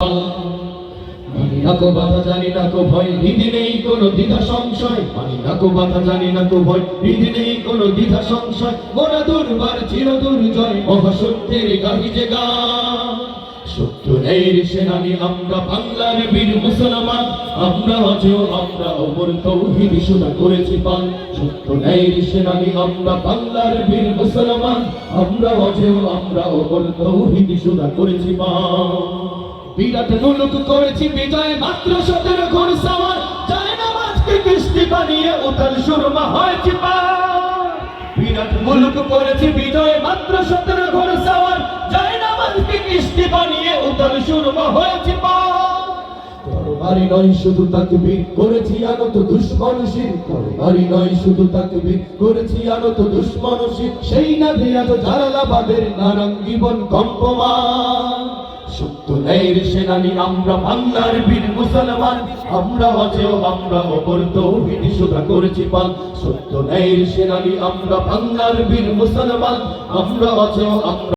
মানি না কো বাধা জানি না কো ভয় হৃদি নেই কোনো দ্বিধা সংশয় মানি না কো বাধা জানি না কো ভয় হৃদি নেই কোনো দ্বিধা সংশয় মোরা দুর্বার চির দুর্জয় মহাসত্যের গাহি যে গান সত্যের সেনানি আমরা বাংলার বীর মুসলমান আমরা অজেয় আমরা অমর তৌহিদ সুদা করেছি পান সত্যের সেনানি আমরা বাংলার বীর মুসলমান আমরা অজেয় আমরা অমর তৌহিদ সুদা করেছি পান বিরাট মুলুক করেছি বিজয় মাত্র 17 ঘোর সাওয়ার যায় নামাজকে কৃষ্টি বানিয়ে উতাল সুরমা হয়েছি পার বিরাট মুলুক করেছি বিজয় মাত্র 17 ঘোর সাওয়ার যায় নামাজকে কৃষ্টি বানিয়ে উতাল সুরমা হয়েছি পার তরবারি নয় শুধু তাকবীর করেছি আনত দুশমনশীল তরবারি নয় শুধু তাকবীর করেছি আনত দুশমনশীল সেই না দিয়া তো জালালাবাদের নারঙ্গীবন কম্পমান সত্যের সেনানি আমরা বাংলার বীর মুসলমান আমরা অজেয় আমরা অপর তৌহিদ সুদা করেছি পান সত্যের সেনানি আমরা বাংলার বীর মুসলমান আমরা অজেয় আমরা